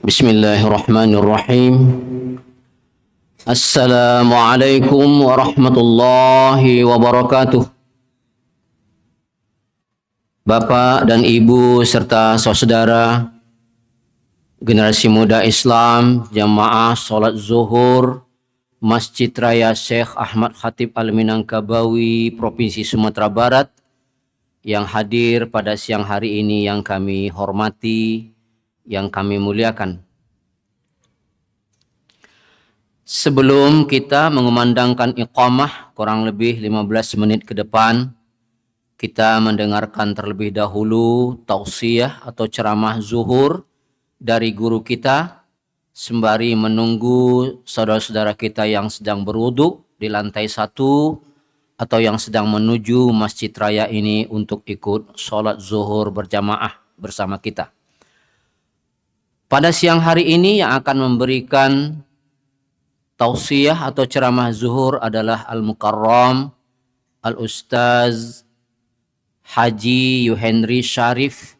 Bismillahirrahmanirrahim. Assalamualaikum warahmatullahi wabarakatuh. Bapak dan Ibu serta saudara generasi muda Islam, jamaah salat zuhur Masjid Raya Syekh Ahmad Khatib Al-Minangkabawi, Provinsi Sumatera Barat, yang hadir pada siang hari ini yang kami hormati, yang kami muliakan. Sebelum kita mengumandangkan iqamah kurang lebih 15 menit ke depan, kita mendengarkan terlebih dahulu tausiah atau ceramah zuhur dari guru kita, sembari menunggu saudara-saudara kita yang sedang berwudu di lantai 1 atau yang sedang menuju Masjid Raya ini untuk ikut sholat zuhur berjamaah bersama kita. Pada siang hari ini yang akan memberikan tausiah atau ceramah zuhur adalah Al-Mukarram Al-Ustaz Haji Yuhendri Syarif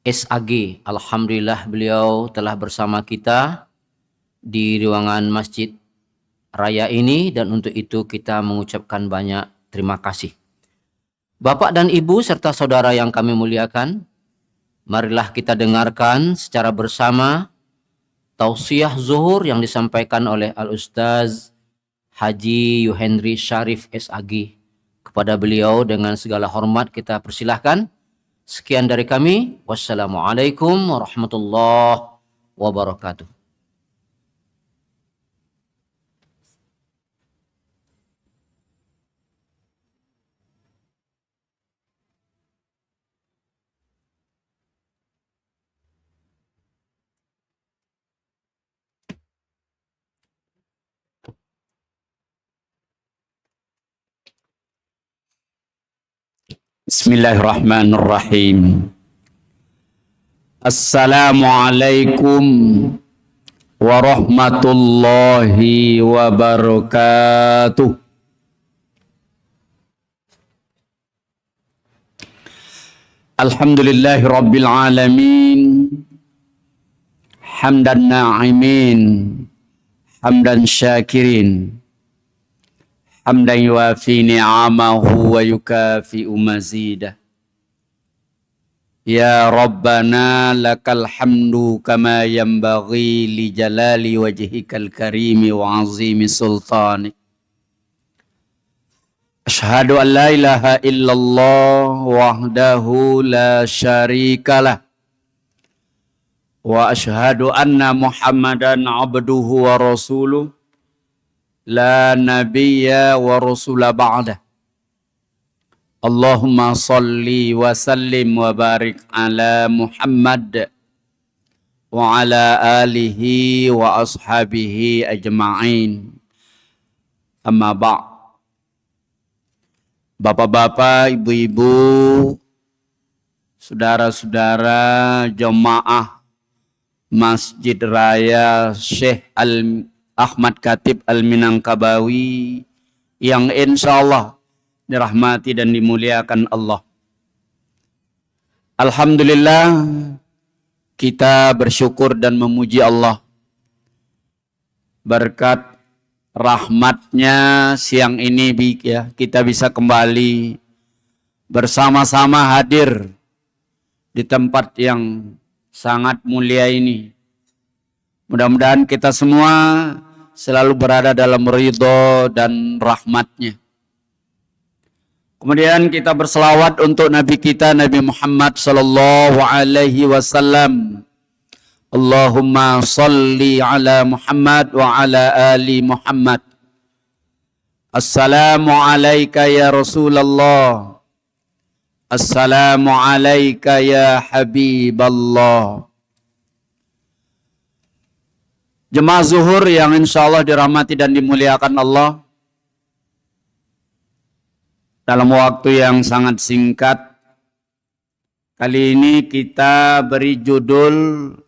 SAG. Alhamdulillah beliau telah bersama kita di ruangan Masjid Raya ini, dan untuk itu kita mengucapkan banyak terima kasih. Bapak dan Ibu serta saudara yang kami muliakan, marilah kita dengarkan secara bersama tausiah zuhur yang disampaikan oleh Al-Ustaz Haji Yuhendri Syarif SAG. Kepada beliau dengan segala hormat kita persilahkan. Sekian dari kami. Wassalamualaikum warahmatullahi wabarakatuh. Bismillahirrahmanirrahim. Assalamualaikum warahmatullahi wabarakatuh. Alhamdulillahi rabbil alamin. Hamdan na'imin, hamdan syakirin, hamdan yuafi ni'amahu wa yukafi'u mazidah. Ya Rabbana lakal hamdu kama yanbaghi li jalali wajhikal karimi wa azimi sultanik. Ashhadu an la ilaha illallah wahdahu la syarikalah. Wa ashhadu anna Muhammadan abduhu wa rasuluh la nabiyya wa rasula ba'dah. Allahumma salli wa sallim wa barik ala Muhammad wa ala alihi wa ashabihi ajma'in. Amma ba'. Bapak-bapak, ibu-ibu, saudara-saudara jemaah Masjid Raya Syekh Ahmad Khatib Al-Minangkabawi yang insya Allah dirahmati dan dimuliakan Allah. Alhamdulillah, kita bersyukur dan memuji Allah. Berkat rahmatnya siang ini kita bisa kembali bersama-sama hadir di tempat yang sangat mulia ini. Mudah-mudahan kita semua selalu berada dalam ridho dan rahmatnya. Kemudian kita berselawat untuk Nabi kita, Nabi Muhammad sallallahu alaihi wasallam. Allahumma salli ala Muhammad wa ala ali Muhammad. Assalamu alayka ya Rasulullah. Assalamu alayka ya Habiballah. Jemaah zuhur yang insya Allah dirahmati dan dimuliakan Allah, dalam waktu yang sangat singkat, kali ini kita beri judul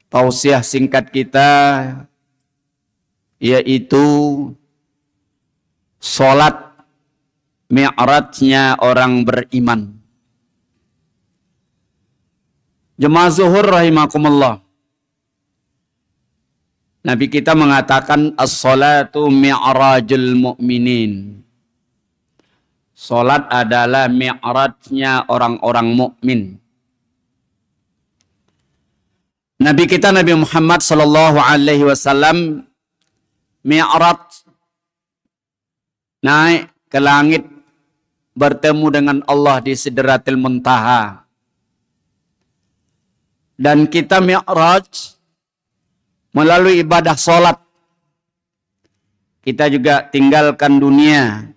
tausiah singkat kita, yaitu Salat Mi'rajnya orang beriman. Jemaah zuhur rahimakumullah. Nabi kita mengatakan as-salatu mi'rajul mu'minin. Salat adalah mi'rajnya orang-orang mukmin. Nabi kita Nabi Muhammad sallallahu alaihi wasallam mi'raj, naik ke langit bertemu dengan Allah di Sidratil Muntaha. Dan kita mi'raj melalui ibadah salat. Kita juga tinggalkan dunia.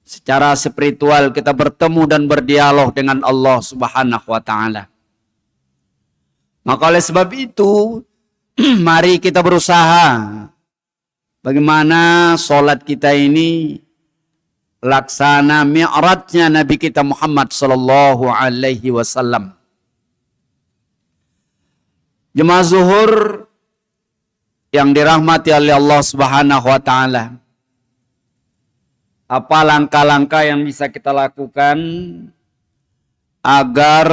Secara spiritual kita bertemu dan berdialog dengan Allah Subhanahu wa taala. Maka oleh sebab itu, mari kita berusaha bagaimana salat kita ini laksana mi'rajnya Nabi kita Muhammad sallallahu alaihi wasallam. Jemaah zuhur yang dirahmati oleh Allah Subhanahu wa taala. Apa langkah-langkah yang bisa kita lakukan agar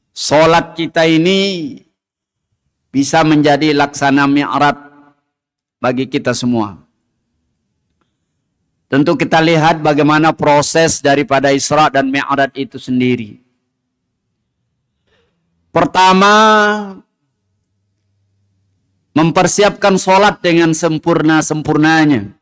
salat kita ini bisa menjadi laksana mi'raj bagi kita semua? Tentu kita lihat bagaimana proses daripada Isra dan Mi'raj itu sendiri. Pertama, mempersiapkan sholat dengan sempurna-sempurnanya.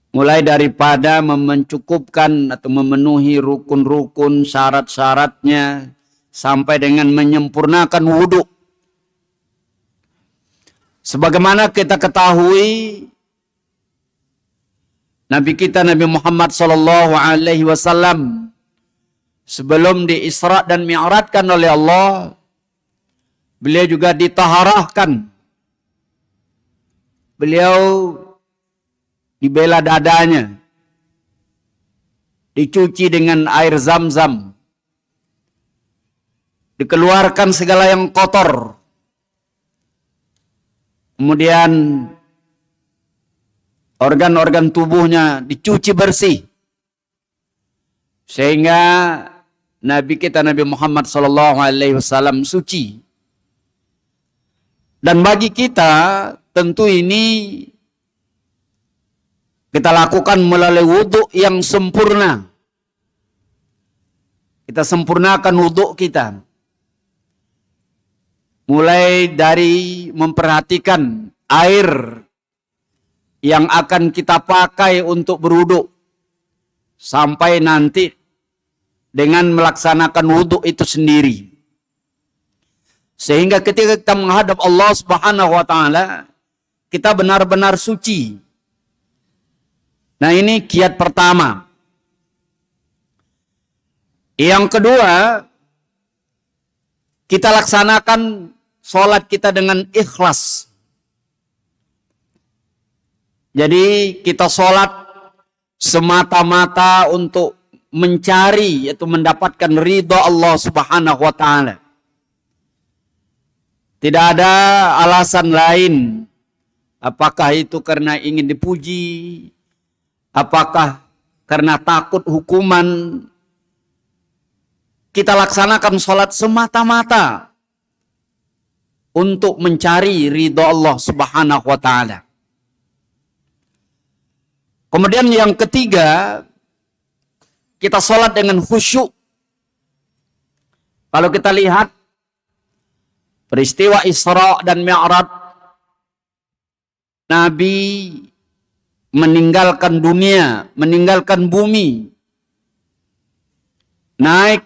Mulai daripada mencukupkan atau memenuhi rukun-rukun syarat-syaratnya sampai dengan menyempurnakan wudhu. Sebagaimana kita ketahui, Nabi kita Nabi Muhammad sallallahu alaihi wasallam sebelum di Isra dan Mi'rajkan oleh Allah, beliau juga ditaharahkan. Beliau dibela dadanya, dicuci dengan air Zam-Zam, dikeluarkan segala yang kotor. Kemudian organ-organ tubuhnya dicuci bersih. Sehingga Nabi kita Nabi Muhammad sallallahu alaihi wasallam suci. Dan bagi kita tentu ini kita lakukan melalui wudhu yang sempurna. Kita sempurnakan wudhu kita. Mulai dari memperhatikan air yang akan kita pakai untuk berwudhu, sampai nanti dengan melaksanakan wudhu itu sendiri. Sehingga ketika kita menghadap Allah Subhanahu wa taala, kita benar-benar suci. Nah, ini kiat pertama. Yang kedua, kita laksanakan sholat kita dengan ikhlas. Jadi kita sholat semata-mata untuk mencari atau mendapatkan ridha Allah Subhanahu wa taala. Tidak ada alasan lain. Apakah itu karena ingin dipuji? Apakah karena takut hukuman? Kita laksanakan sholat semata-mata untuk mencari ridha Allah Subhanahu wa taala. Kemudian yang ketiga, kita sholat dengan khusyuk. Kalau kita lihat peristiwa Isra dan Mi'raj, Nabi meninggalkan dunia, meninggalkan bumi, naik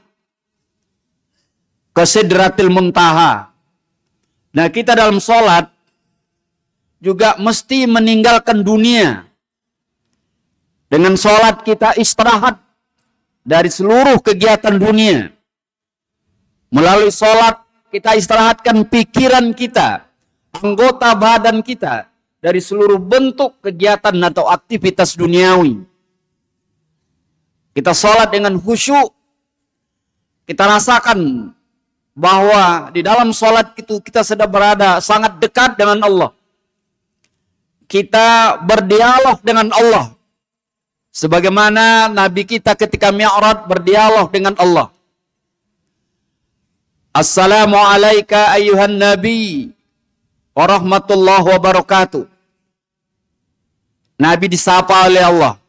ke Sidratil Muntaha. Nah, kita dalam sholat juga mesti meninggalkan dunia. Dengan sholat kita istirahat dari seluruh kegiatan dunia. Melalui sholat kita istirahatkan pikiran kita, anggota badan kita dari seluruh bentuk kegiatan atau aktivitas duniawi. Kita sholat dengan khusyuk. Kita rasakan bahwa di dalam sholat itu kita sedang berada sangat dekat dengan Allah. Kita berdialog dengan Allah. Sebagaimana Nabi kita ketika Mi'raj berdialog dengan Allah. Assalamu alayka ayyuhan nabi wa rahmatullahi wa barakatuh. Nabi disapa oleh Allah.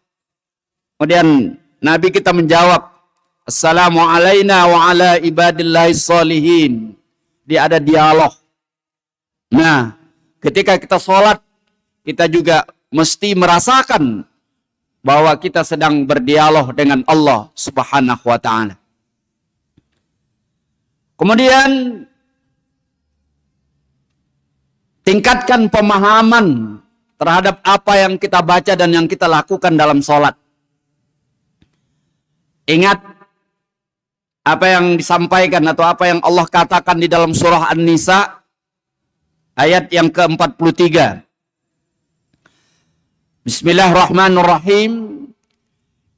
Kemudian Nabi kita menjawab, Assalamu alayna wa ala ibadillahi salihin. Dia ada dialog. Nah, ketika kita sholat, kita juga mesti merasakan bahwa kita sedang berdialog dengan Allah Subhanahu wa ta'ala. Kemudian tingkatkan pemahaman terhadap apa yang kita baca dan yang kita lakukan dalam sholat. Ingat apa yang disampaikan atau apa yang Allah katakan di dalam surah An-Nisa ayat yang ke-43. Bismillahirrahmanirrahim.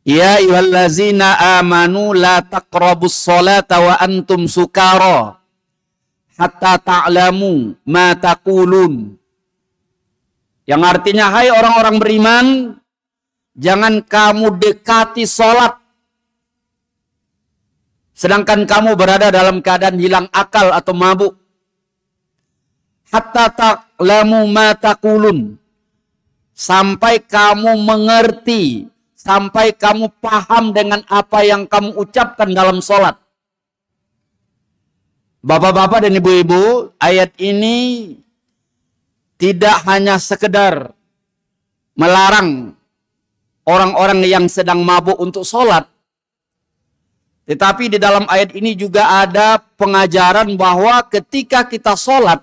Ya ayyuhallazina amanu la taqrabus sholata wa antum sukara hatta ta'lamu ma taqulun. Yang artinya, hai orang-orang beriman, jangan kamu dekati sholat sedangkan kamu berada dalam keadaan hilang akal atau mabuk. Hatta ta'lamu ma taqulun. Sampai kamu mengerti, sampai kamu paham dengan apa yang kamu ucapkan dalam sholat. Bapak-bapak dan ibu-ibu, ayat ini tidak hanya sekedar melarang orang-orang yang sedang mabuk untuk sholat. Tetapi di dalam ayat ini juga ada pengajaran bahwa ketika kita sholat,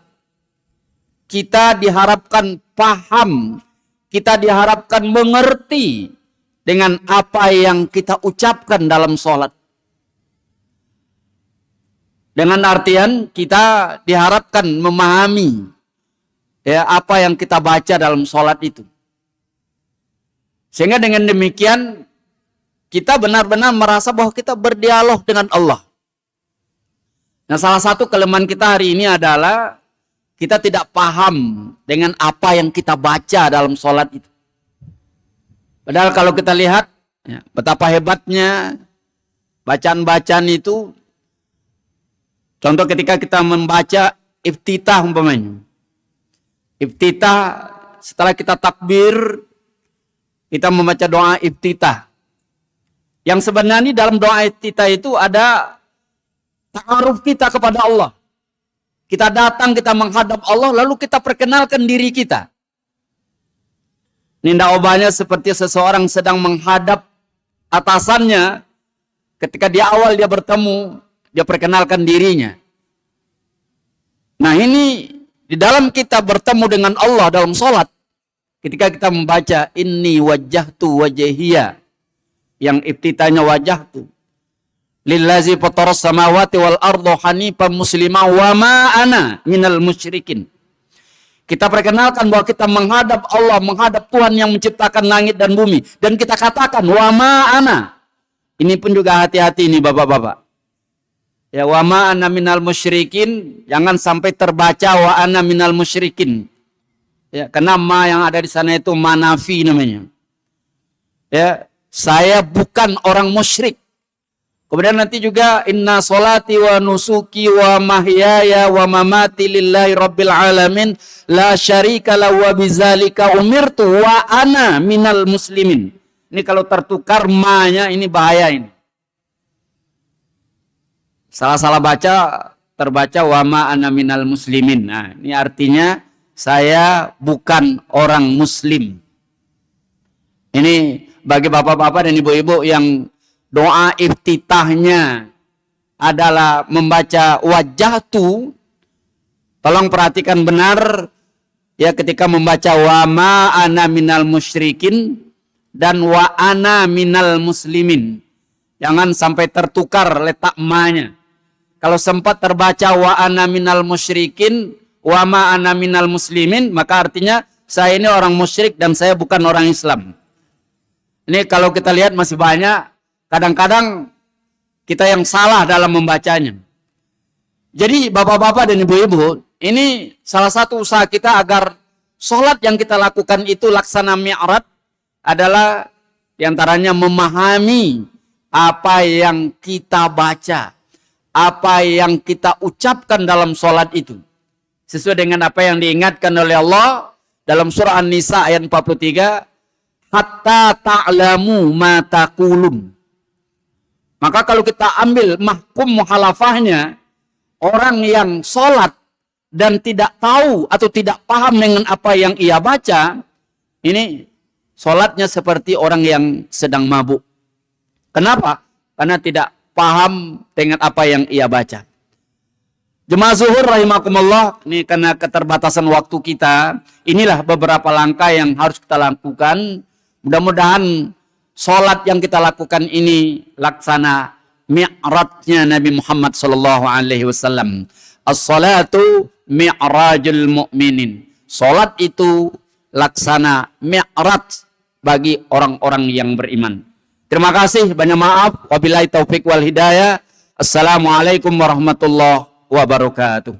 kita diharapkan paham, kita diharapkan mengerti dengan apa yang kita ucapkan dalam sholat. Dengan artian kita diharapkan memahami ya, apa yang kita baca dalam sholat itu. Sehingga dengan demikian kita benar-benar merasa bahwa kita berdialog dengan Allah. Nah, salah satu kelemahan kita hari ini adalah kita tidak paham dengan apa yang kita baca dalam sholat itu. Padahal kalau kita lihat ya, betapa hebatnya bacaan-bacaan itu. Contoh ketika kita membaca iftitah umpamanya. Iftitah setelah kita takbir, kita membaca doa iftitah. Yang sebenarnya dalam doa iftitah itu ada ta'aruf kita kepada Allah. Kita datang, kita menghadap Allah, lalu kita perkenalkan diri kita. Ninda obahnya seperti seseorang sedang menghadap atasannya. Ketika di awal dia bertemu, dia perkenalkan dirinya. Nah, ini di dalam kita bertemu dengan Allah dalam sholat, ketika kita membaca inni wajjahtu wajhiyya, yang iftitahnya wajahtu lillazi fataras samawati wal arda hanifan muslima wa ma ana minal musyrikin. Kita perkenalkan bahwa kita menghadap Allah, menghadap Tuhan yang menciptakan langit dan bumi, dan kita katakan wa ma ana. Ini pun juga hati-hati ini bapak-bapak. Ya, wa ma ana minal musyrikin, jangan sampai terbaca wa ana minal musyrikin. Ya, karena ma yang ada di sana itu manafi namanya. Ya, saya bukan orang musyrik. Kemudian nanti juga inna solati wa nusuki wa mahyaya wa mamati lillahi rabbil alamin la syarika la wa bizalika umirtu wa ana minal muslimin. Ini kalau tertukar ma-nya ini bahaya ini. Salah-salah baca terbaca wa ma ana minal muslimin. Nah, ini artinya saya bukan orang muslim. Ini bagi bapak-bapak dan ibu-ibu yang doa iftitahnya adalah membaca wajahtu, tolong perhatikan benar ya ketika membaca wa ma ana minal musyrikin dan wa ana minal muslimin. Jangan sampai tertukar letak ma-nya. Kalau sempat terbaca wa ana minal musyrikin wa ma ana minal muslimin, maka artinya saya ini orang musyrik dan saya bukan orang Islam. Ini kalau kita lihat masih banyak, kadang-kadang kita yang salah dalam membacanya. Jadi bapak-bapak dan ibu-ibu, ini salah satu usaha kita agar sholat yang kita lakukan itu laksana mi'raj adalah Di antaranya memahami apa yang kita baca, apa yang kita ucapkan dalam sholat itu. Sesuai dengan apa yang diingatkan oleh Allah dalam surah An-Nisa ayat 43, hatta ta'lamu ma taqulun. Maka kalau kita ambil mahkum muhalafahnya, orang yang sholat dan tidak tahu atau tidak paham dengan apa yang ia baca, ini sholatnya seperti orang yang sedang mabuk. Kenapa? Karena tidak paham dengan apa yang ia baca. Jemaah zuhur rahimakumullah, ini karena keterbatasan waktu kita, inilah beberapa langkah yang harus kita lakukan. Mudah-mudahan sholat yang kita lakukan ini laksana mi'rajnya Nabi Muhammad sallallahu alaihi wasallam. As-salatu mi'rajul mu'minin. Sholat itu laksana mi'raj bagi orang-orang yang beriman. Terima kasih, banyak maaf. Wabillahi taufik wal hidayah. Assalamualaikum warahmatullahi wabarakatuh.